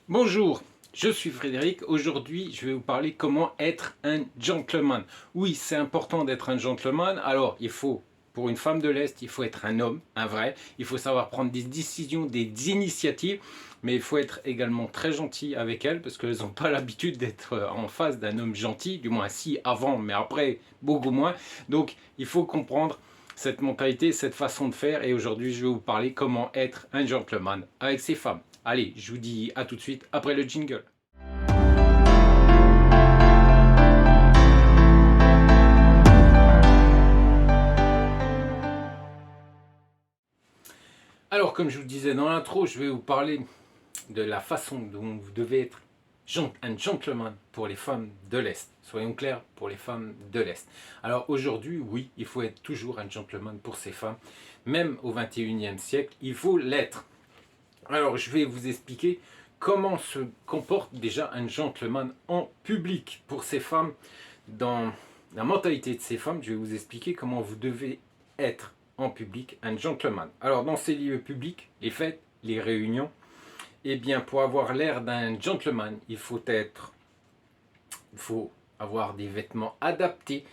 Bonjour, je suis Frédéric. Aujourd'hui, je vais vous parler comment être un gentleman. Oui, c'est important d'être un gentleman. Alors, pour une femme de l'Est, il faut être un homme, un vrai. Il faut savoir prendre des décisions, des initiatives. Mais il faut être également très gentil avec elles parce qu'elles n'ont pas l'habitude d'être en face d'un homme gentil. Du moins, si, avant, mais après, beaucoup moins. Donc, il faut comprendre cette mentalité, cette façon de faire. Et aujourd'hui, je vais vous parler comment être un gentleman avec ces femmes. Allez, je vous dis à tout de suite après le jingle. Alors, comme je vous le disais dans l'intro, je vais vous parler de la façon dont vous devez être un gentleman pour les femmes de l'Est. Soyons clairs, pour les femmes de l'Est. Alors aujourd'hui, oui, il faut être toujours un gentleman pour ces femmes. Même au 21e siècle, il faut l'être. Alors, je vais vous expliquer comment se comporte déjà un gentleman en public pour ces femmes. Dans la mentalité de ces femmes, je vais vous expliquer comment vous devez être en public un gentleman. Alors, dans ces lieux publics, les fêtes, les réunions, eh bien, pour avoir l'air d'un gentleman, il faut avoir des vêtements adaptés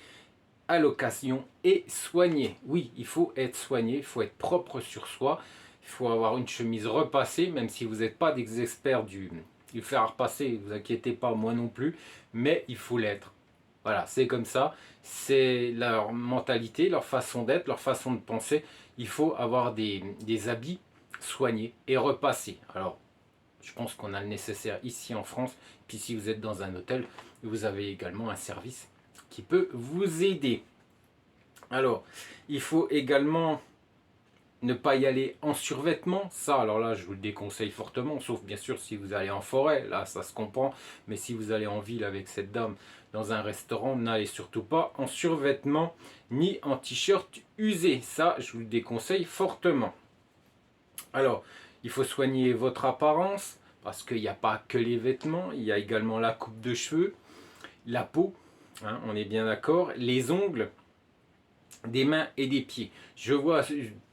à l'occasion et soignés. Oui, il faut être soigné, il faut être propre sur soi. Il faut avoir une chemise repassée, même si vous n'êtes pas des experts du fer à repasser, ne vous inquiétez pas, moi non plus, mais il faut l'être. Voilà, c'est comme ça, c'est leur mentalité, leur façon d'être, leur façon de penser. Il faut avoir des habits soignés et repassés. Alors, je pense qu'on a le nécessaire ici en France. Puis si vous êtes dans un hôtel, vous avez également un service qui peut vous aider. Alors, il faut également ne pas y aller en survêtement. Ça, alors là, je vous le déconseille fortement, sauf bien sûr si vous allez en forêt, là, ça se comprend. Mais si vous allez en ville avec cette dame dans un restaurant, n'allez surtout pas en survêtement ni en t-shirt usé. Ça, je vous le déconseille fortement. Alors, il faut soigner votre apparence, parce qu'il n'y a pas que les vêtements, il y a également la coupe de cheveux, la peau, hein, on est bien d'accord, les ongles, des mains et des pieds. Je vois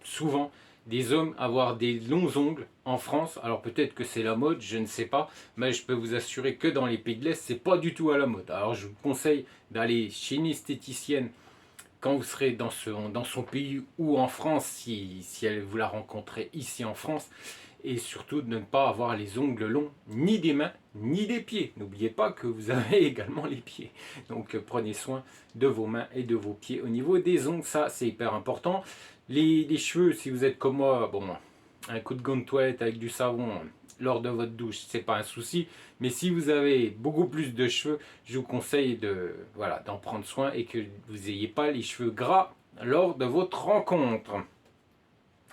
souvent des hommes avoir des longs ongles en France. Alors peut-être que c'est la mode, je ne sais pas, mais je peux vous assurer que dans les pays de l'Est, c'est pas du tout à la mode. Alors je vous conseille d'aller chez une esthéticienne quand vous serez dans son pays ou en France, si vous la rencontrez ici en France, et surtout de ne pas avoir les ongles longs, ni des mains, ni des pieds. N'oubliez pas que vous avez également les pieds. Donc prenez soin de vos mains et de vos pieds au niveau des ongles, ça c'est hyper important. Les cheveux, si vous êtes comme moi, bon, un coup de gant de toilette avec du savon lors de votre douche, c'est pas un souci. Mais si vous avez beaucoup plus de cheveux, je vous conseille d'en prendre soin et que vous n'ayez pas les cheveux gras lors de votre rencontre.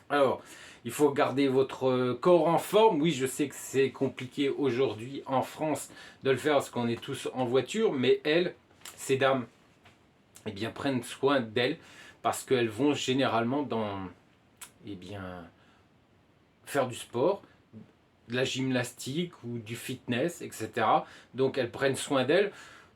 Alors, il faut garder votre corps en forme. Oui, je sais que c'est compliqué aujourd'hui en France de le faire parce qu'on est tous en voiture, mais elles, ces dames, eh bien, prennent soin d'elles parce qu'elles vont généralement eh bien, faire du sport, de la gymnastique ou du fitness, etc. Donc elles prennent soin d'elles.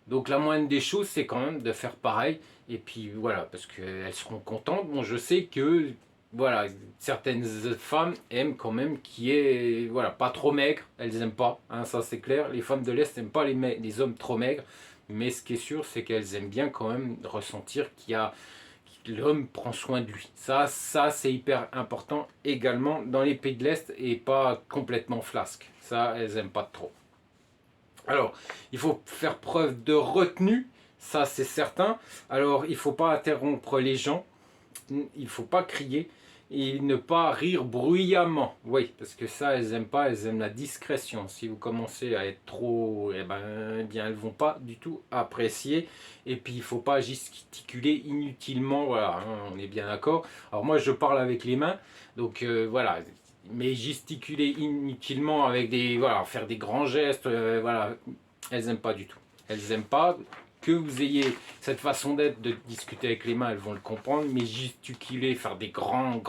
Donc la moindre des choses, c'est quand même de faire pareil. Et puis voilà, parce qu'elles seront contentes. Bon, je sais que voilà, certaines femmes aiment quand même qui est voilà, pas trop maigre. Elles aiment pas, hein, ça c'est clair. Les femmes de l'Est n'aiment pas les hommes trop maigres. Mais ce qui est sûr, c'est qu'elles aiment bien quand même ressentir que l'homme prend soin de lui. Ça c'est hyper important également dans les pays de l'Est et pas complètement flasque. Ça, elles aiment pas trop. Alors, il faut faire preuve de retenue, ça c'est certain. Alors, il ne faut pas interrompre les gens, il ne faut pas crier et ne pas rire bruyamment. Oui, parce que ça, elles n'aiment pas, elles aiment la discrétion. Si vous commencez à être trop, eh bien, elles ne vont pas du tout apprécier. Et puis, il ne faut pas gesticuler inutilement, voilà, hein, on est bien d'accord. Alors moi, je parle avec les mains, donc voilà, mais gesticuler inutilement avec voilà, faire des grands gestes, voilà, elles n'aiment pas du tout. Elles n'aiment pas que vous ayez cette façon d'être, de discuter avec les mains, elles vont le comprendre, mais gesticuler, faire des grands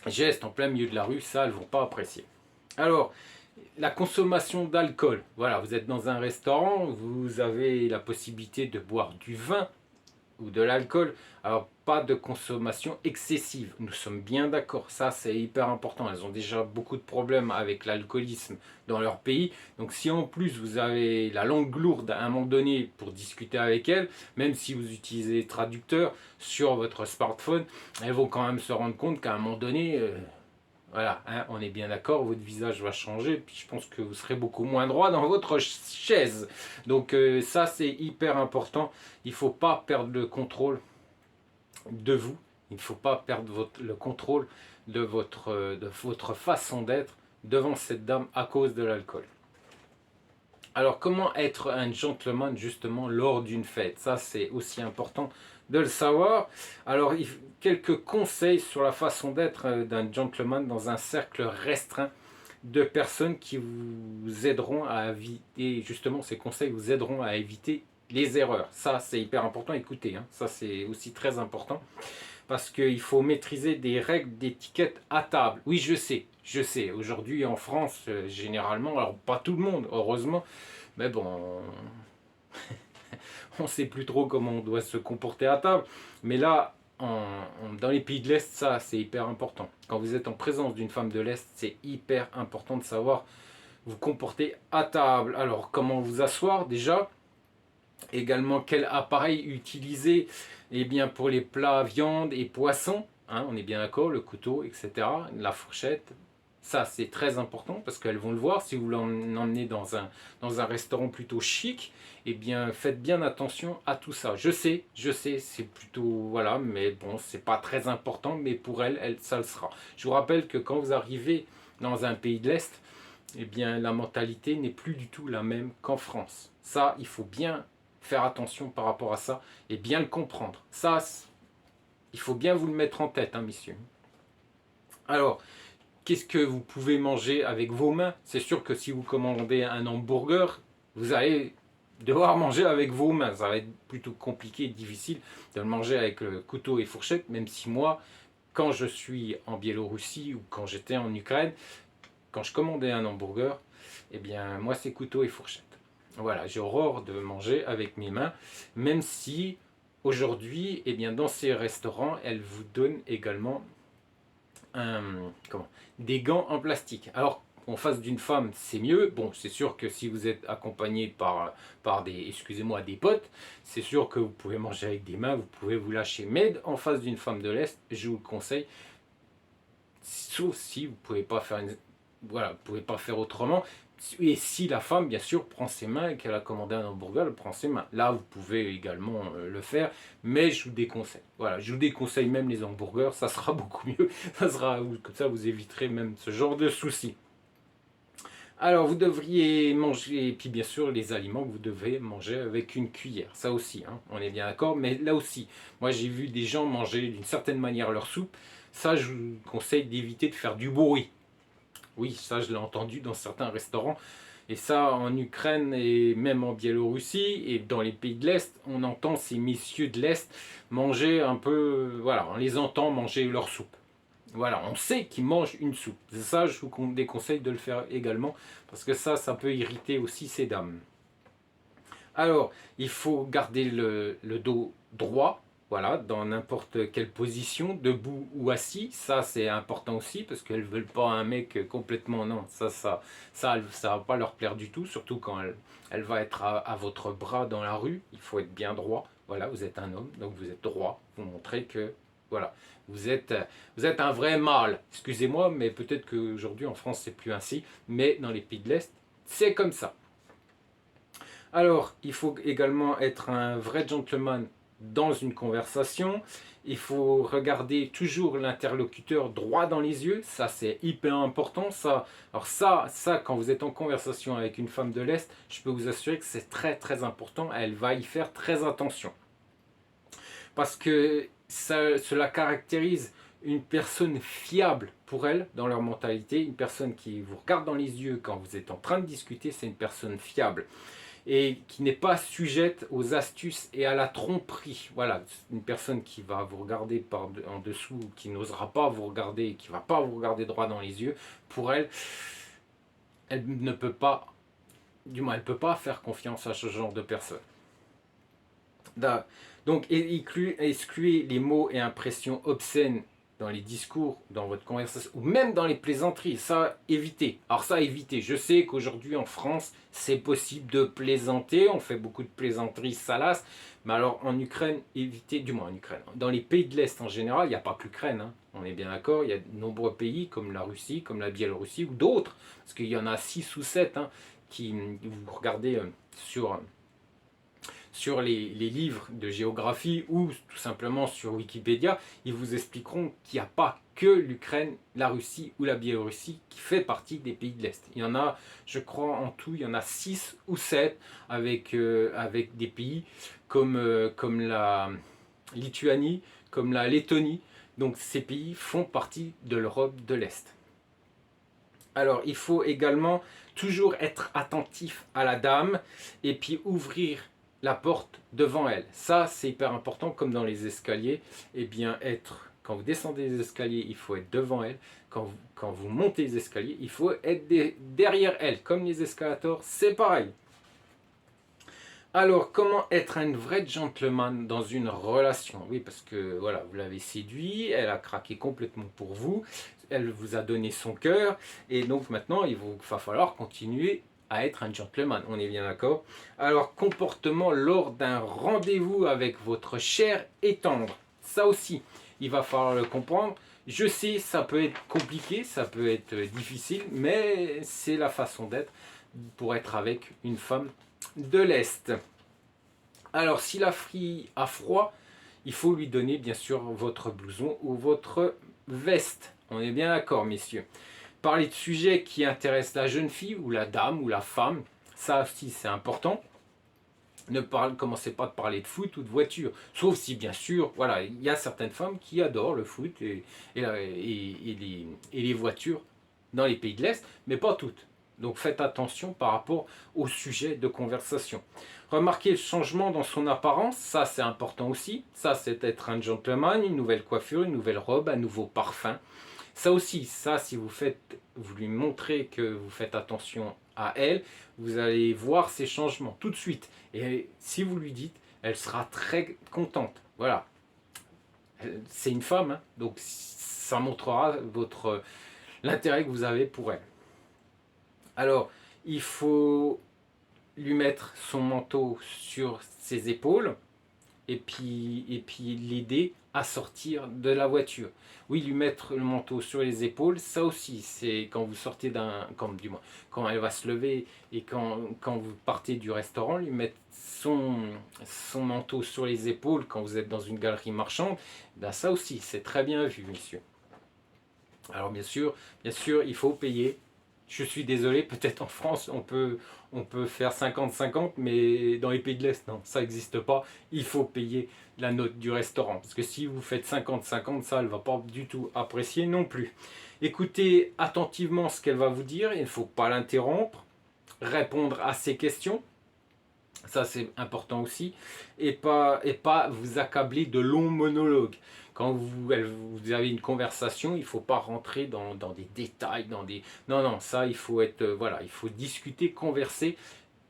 gestes en plein milieu de la rue, ça, elles ne vont pas apprécier. Alors, la consommation d'alcool. Voilà, vous êtes dans un restaurant, vous avez la possibilité de boire du vin ou de l'alcool. Alors, pas de consommation excessive. Nous sommes bien d'accord. Ça, c'est hyper important. Elles ont déjà beaucoup de problèmes avec l'alcoolisme dans leur pays. Donc, si en plus vous avez la langue lourde à un moment donné pour discuter avec elles, même si vous utilisez traducteur sur votre smartphone, elles vont quand même se rendre compte qu'à un moment donné, voilà, hein, on est bien d'accord, votre visage va changer, puis je pense que vous serez beaucoup moins droit dans votre chaise. Donc ça, c'est hyper important. Il ne faut pas perdre le contrôle de vous. Il ne faut pas perdre le contrôle de votre façon d'être devant cette dame à cause de l'alcool. Alors, comment être un gentleman justement lors d'une fête? Ça, c'est aussi important de le savoir. Alors, quelques conseils sur la façon d'être d'un gentleman dans un cercle restreint de personnes qui vous aideront à éviter, justement, ces conseils vous aideront à éviter les erreurs. Ça, c'est hyper important. Écoutez, hein, ça, c'est aussi très important parce qu'il faut maîtriser des règles d'étiquette à table. Oui, je sais. Aujourd'hui, en France, généralement, alors pas tout le monde, heureusement, mais bon, on ne sait plus trop comment on doit se comporter à table. Mais là, dans les pays de l'Est, ça, c'est hyper important. Quand vous êtes en présence d'une femme de l'Est, c'est hyper important de savoir vous comporter à table. Alors, comment vous asseoir déjà? Également, quel appareil utiliser, eh bien, pour les plats, viande et poissons, hein, on est bien d'accord, le couteau, etc., la fourchette. Ça, c'est très important parce qu'elles vont le voir. Si vous l'emmenez dans un restaurant plutôt chic, eh bien, faites bien attention à tout ça. Je sais, c'est plutôt, voilà, mais bon, c'est pas très important, mais pour elles, ça le sera. Je vous rappelle que quand vous arrivez dans un pays de l'Est, eh bien, la mentalité n'est plus du tout la même qu'en France. Ça, il faut bien faire attention par rapport à ça et bien le comprendre. Ça, il faut bien vous le mettre en tête, hein, messieurs. Alors, qu'est-ce que vous pouvez manger avec vos mains? C'est sûr que si vous commandez un hamburger, vous allez devoir manger avec vos mains. Ça va être plutôt compliqué et difficile de le manger avec le couteau et fourchette, même si moi, quand je suis en Biélorussie ou quand j'étais en Ukraine, quand je commandais un hamburger, eh bien, moi, c'est couteau et fourchette. Voilà, j'ai horreur de manger avec mes mains, même si aujourd'hui, eh bien, dans ces restaurants, elles vous donnent également des gants en plastique. Alors, en face d'une femme, c'est mieux. Bon, c'est sûr que si vous êtes accompagné par des, excusez-moi, des potes, c'est sûr que vous pouvez manger avec des mains, vous pouvez vous lâcher. Mais en face d'une femme de l'Est, je vous le conseille, sauf si vous ne pouvez pas faire voilà, vous pouvez pas faire autrement. Et si la femme, bien sûr, prend ses mains et qu'elle a commandé un hamburger, elle prend ses mains. Là, vous pouvez également le faire, mais je vous déconseille. Voilà, je vous déconseille même les hamburgers, ça sera beaucoup mieux. Ça sera, comme ça, vous éviterez même ce genre de soucis. Alors, vous devriez manger, et puis bien sûr, les aliments que vous devez manger avec une cuillère. Ça aussi, hein, on est bien d'accord. Mais là aussi, moi, j'ai vu des gens manger d'une certaine manière leur soupe. Ça, je vous conseille d'éviter de faire du bruit. Oui, ça je l'ai entendu dans certains restaurants. Et ça, en Ukraine et même en Biélorussie et dans les pays de l'Est, on entend ces messieurs de l'Est manger un peu, voilà, on les entend manger leur soupe. Voilà, on sait qu'ils mangent une soupe. Ça, je vous déconseille de le faire également, parce que ça peut irriter aussi ces dames. Alors, il faut garder le dos droit, voilà, dans n'importe quelle position, debout ou assis. Ça, c'est important aussi, parce qu'elles ne veulent pas un mec complètement... Non, ça va pas leur plaire du tout, surtout quand elle va être à votre bras dans la rue. Il faut être bien droit. Voilà, vous êtes un homme, donc vous êtes droit. Vous montrez que, voilà, vous êtes un vrai mâle. Excusez-moi, mais peut-être qu'aujourd'hui en France, c'est plus ainsi. Mais dans les pays de l'Est, c'est comme ça. Alors, il faut également être un vrai gentleman dans une conversation. Il faut regarder toujours l'interlocuteur droit dans les yeux. Ça, c'est hyper important. Alors ça, quand vous êtes en conversation avec une femme de l'Est, je peux vous assurer que c'est très très important. Elle va y faire très attention. Parce que cela caractérise une personne fiable pour elle dans leur mentalité. Une personne qui vous regarde dans les yeux quand vous êtes en train de discuter, c'est une personne fiable et qui n'est pas sujette aux astuces et à la tromperie. Voilà, une personne qui va vous regarder en dessous, qui n'osera pas vous regarder, qui ne va pas vous regarder droit dans les yeux, pour elle, elle ne peut pas, du moins elle ne peut pas faire confiance à ce genre de personne. Donc excluez les mots et impressions obscènes dans les discours, dans votre conversation, ou même dans les plaisanteries. Ça, évitez. Alors ça, évitez. Je sais qu'aujourd'hui en France, c'est possible de plaisanter. On fait beaucoup de plaisanteries salaces. Mais alors en Ukraine, évitez, du moins en Ukraine. Dans les pays de l'Est en général, il n'y a pas que l'Ukraine. Hein, on est bien d'accord. Il y a de nombreux pays comme la Russie, comme la Biélorussie ou d'autres. Parce qu'il y en a 6 ou 7 hein, qui, vous regardez sur les livres de géographie ou tout simplement sur Wikipédia, ils vous expliqueront qu'il n'y a pas que l'Ukraine, la Russie ou la Biélorussie qui fait partie des pays de l'Est. Il y en a, je crois en tout, il y en a 6 ou 7 avec des pays comme la Lituanie, comme la Lettonie. Donc ces pays font partie de l'Europe de l'Est. Alors il faut également toujours être attentif à la dame et puis ouvrir la porte devant elle. Ça, c'est hyper important, comme dans les escaliers. Eh bien, quand vous descendez les escaliers, il faut être devant elle. Quand vous montez les escaliers, il faut être derrière elle. Comme les escalators, c'est pareil. Alors, comment être un vrai gentleman dans une relation? Oui, parce que voilà, vous l'avez séduit, elle a craqué complètement pour vous, elle vous a donné son cœur, et donc maintenant, il va falloir continuer à être un gentleman, on est bien d'accord? Alors, comportement lors d'un rendez-vous avec votre cher et tendre. Ça aussi, il va falloir le comprendre. Je sais, ça peut être compliqué, ça peut être difficile, mais c'est la façon d'être pour être avec une femme de l'Est. Alors, si la fille a froid, il faut lui donner bien sûr votre blouson ou votre veste. On est bien d'accord, messieurs. Parler de sujets qui intéressent la jeune fille ou la dame ou la femme, ça aussi c'est important. Commencez pas de parler de foot ou de voiture. Sauf si bien sûr, voilà, il y a certaines femmes qui adorent le foot et les voitures dans les pays de l'Est, mais pas toutes. Donc faites attention par rapport au sujet de conversation. Remarquez le changement dans son apparence, ça c'est important aussi. Ça c'est être un gentleman, une nouvelle coiffure, une nouvelle robe, un nouveau parfum. Ça aussi, ça si vous lui montrez que vous faites attention à elle, vous allez voir ces changements tout de suite. Et si vous lui dites, elle sera très contente. Voilà. C'est une femme, hein, donc ça montrera l'intérêt que vous avez pour elle. Alors, il faut lui mettre son manteau sur ses épaules et puis l'aider à sortir de la voiture. Oui, lui mettre le manteau sur les épaules, ça aussi, c'est quand vous sortez quand elle va se lever et quand vous partez du restaurant, lui mettre son manteau sur les épaules quand vous êtes dans une galerie marchande, ben ça aussi, c'est très bien vu, monsieur. Alors bien sûr, il faut payer. Je suis désolé, peut-être en France, on peut faire 50-50, mais dans les pays de l'Est, non, ça n'existe pas. Il faut payer la note du restaurant. Parce que si vous faites 50-50, ça, elle ne va pas du tout apprécier non plus. Écoutez attentivement ce qu'elle va vous dire, il ne faut pas l'interrompre. Répondre à ses questions, ça c'est important aussi, et pas vous accabler de longs monologues. Quand vous avez une conversation, il ne faut pas rentrer dans des détails, Non, ça, il faut être... voilà, il faut discuter, converser.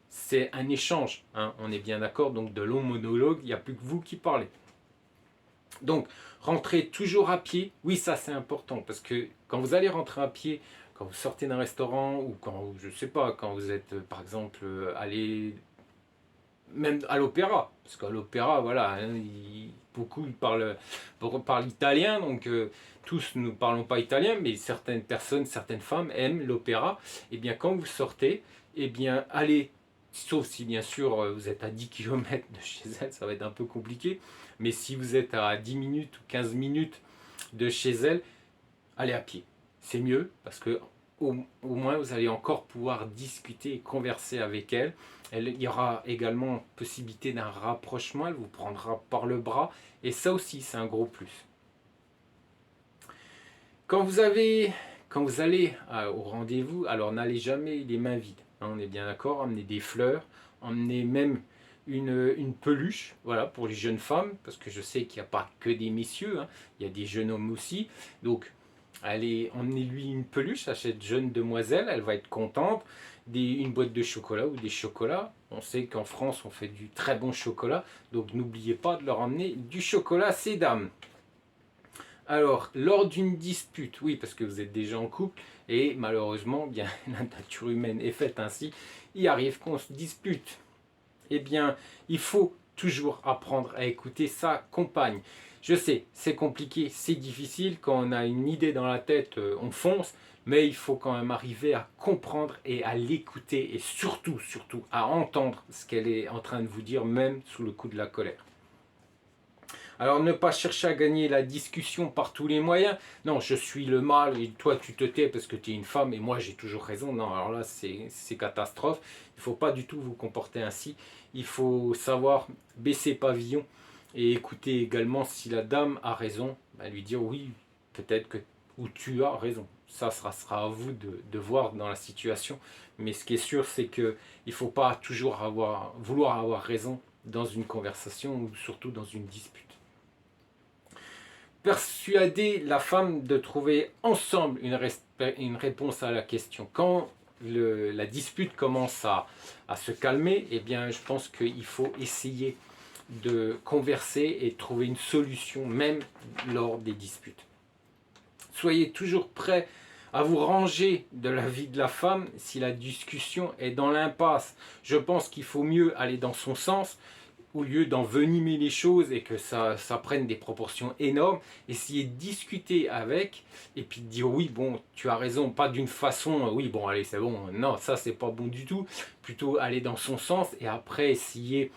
C'est un échange, hein, on est bien d'accord. Donc de longs monologues, il n'y a plus que vous qui parlez. Donc, rentrez toujours à pied. Oui, ça c'est important, parce que quand vous allez rentrer à pied, quand vous sortez d'un restaurant, ou quand, je sais pas, quand vous êtes, par exemple, allé même à l'opéra, parce qu'à l'opéra, voilà, hein, beaucoup parlent italien, donc tous ne parlons pas italien, mais certaines personnes, certaines femmes aiment l'opéra. Et bien quand vous sortez, et bien allez, sauf si bien sûr vous êtes à 10 km de chez elle, ça va être un peu compliqué, mais si vous êtes à 10 minutes ou 15 minutes de chez elle, allez à pied. C'est mieux, parce que au moins vous allez encore pouvoir discuter et converser avec elle. Il y aura également possibilité d'un rapprochement, elle vous prendra par le bras, et ça aussi c'est un gros plus. Quand vous allez au rendez-vous, alors n'allez jamais les mains vides, hein, on est bien d'accord, emmenez des fleurs, emmenez même une peluche, voilà, pour les jeunes femmes, parce que je sais qu'il n'y a pas que des messieurs, hein, il y a des jeunes hommes aussi, donc emmenez-lui une peluche, à cette jeune demoiselle, elle va être contente. Une boîte de chocolat ou des chocolats. On sait qu'en France, on fait du très bon chocolat. Donc n'oubliez pas de leur emmener du chocolat à ces dames. Alors, lors d'une dispute, oui, parce que vous êtes déjà en couple, et malheureusement, bien, la nature humaine est faite ainsi, il arrive qu'on se dispute. Eh bien, il faut toujours apprendre à écouter sa compagne. Je sais, c'est compliqué, c'est difficile, quand on a une idée dans la tête, on fonce, mais il faut quand même arriver à comprendre et à l'écouter, et surtout, surtout, à entendre ce qu'elle est en train de vous dire, même sous le coup de la colère. Alors ne pas chercher à gagner la discussion par tous les moyens. Non, je suis le mâle et toi tu te tais parce que tu es une femme et moi j'ai toujours raison. Non, alors là c'est catastrophe. Il ne faut pas du tout vous comporter ainsi. Il faut savoir baisser pavillon et écouter également si la dame a raison. Lui dire oui, peut-être que ou tu as raison. Ça sera à vous de voir dans la situation. Mais ce qui est sûr, c'est qu'il ne faut pas toujours vouloir avoir raison dans une conversation ou surtout dans une dispute. Persuader la femme de trouver ensemble une réponse à la question. Quand la dispute commence à se calmer, eh bien, je pense qu'il faut essayer de converser et de trouver une solution, même lors des disputes. Soyez toujours prêt à vous ranger de la vie de la femme si la discussion est dans l'impasse. Je pense qu'il faut mieux aller dans son sens au lieu d'envenimer les choses et que ça prenne des proportions énormes, essayez de discuter avec et puis de dire oui, bon, tu as raison, pas d'une façon, oui, bon, allez, c'est bon, non, ça, c'est pas bon du tout, plutôt aller dans son sens et après essayer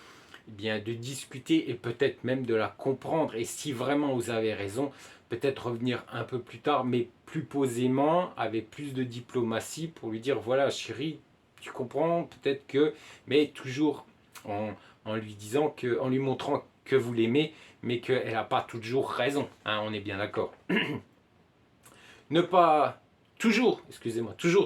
bien, de discuter et peut-être même de la comprendre. Et si vraiment vous avez raison, peut-être revenir un peu plus tard, mais plus posément, avec plus de diplomatie pour lui dire voilà, chérie, tu comprends, peut-être que, mais toujours en lui disant que, en lui montrant que vous l'aimez, mais qu'elle n'a pas toujours raison. Hein, on est bien d'accord. Ne pas toujours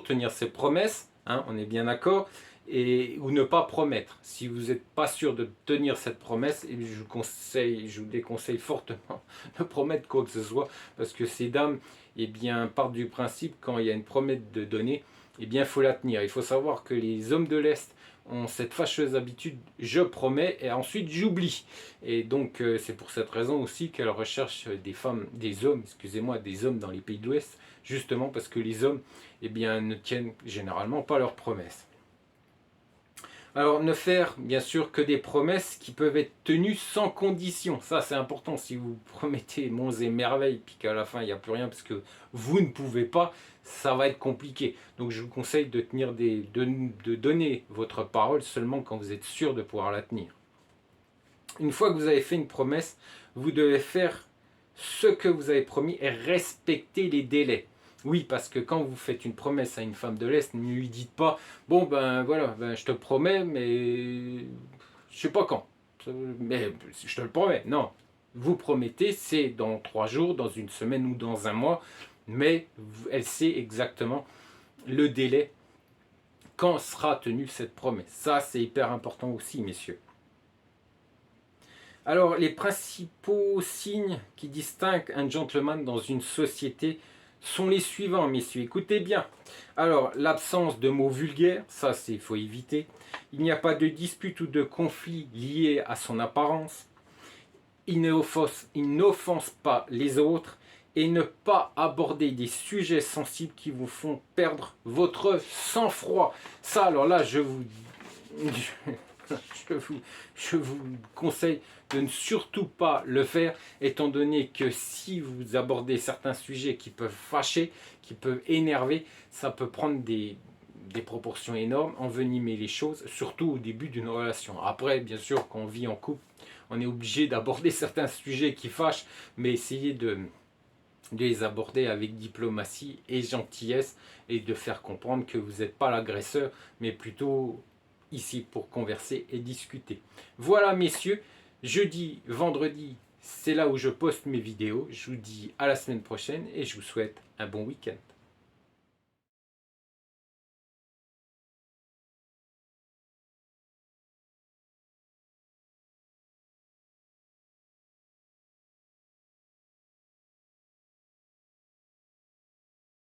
tenir ses promesses, hein, on est bien d'accord, ou ne pas promettre. Si vous n'êtes pas sûr de tenir cette promesse, je vous déconseille fortement de promettre quoi que ce soit, parce que ces dames, eh bien, partent du principe quand il y a une promesse de donner, eh bien, il faut la tenir. Il faut savoir que les hommes de l'Est ont cette fâcheuse habitude, je promets et ensuite j'oublie. Et donc c'est pour cette raison aussi qu'elles recherchent des hommes dans les pays de l'Ouest, justement parce que les hommes eh bien, ne tiennent généralement pas leurs promesses. Alors ne faire bien sûr que des promesses qui peuvent être tenues sans condition. Ça c'est important, si vous promettez monts et merveilles puis qu'à la fin il n'y a plus rien parce que vous ne pouvez pas, ça va être compliqué. Donc je vous conseille de donner votre parole seulement quand vous êtes sûr de pouvoir la tenir. Une fois que vous avez fait une promesse, vous devez faire ce que vous avez promis et respecter les délais. Oui, parce que quand vous faites une promesse à une femme de l'Est, ne lui dites pas bon ben voilà, ben, je te promets, mais je sais pas quand. Mais je te le promets. Non. Vous promettez, c'est dans 3 jours, dans une semaine ou dans un mois, mais elle sait exactement le délai quand sera tenue cette promesse. Ça, c'est hyper important aussi, messieurs. Alors, les principaux signes qui distinguent un gentleman dans une société sont les suivants, messieurs. Écoutez bien. Alors, l'absence de mots vulgaires, ça, il faut éviter. Il n'y a pas de dispute ou de conflit lié à son apparence. Il n'offense pas les autres. Et ne pas aborder des sujets sensibles qui vous font perdre votre sang-froid. Ça, alors là, je vous conseille de ne surtout pas le faire, étant donné que si vous abordez certains sujets qui peuvent fâcher, qui peuvent énerver, ça peut prendre des proportions énormes, envenimer les choses, surtout au début d'une relation. Après, bien sûr, quand on vit en couple, on est obligé d'aborder certains sujets qui fâchent, mais essayez de les aborder avec diplomatie et gentillesse et de faire comprendre que vous n'êtes pas l'agresseur, mais plutôt ici pour converser et discuter. Voilà messieurs, jeudi, vendredi, c'est là où je poste mes vidéos. Je vous dis à la semaine prochaine et je vous souhaite un bon week-end.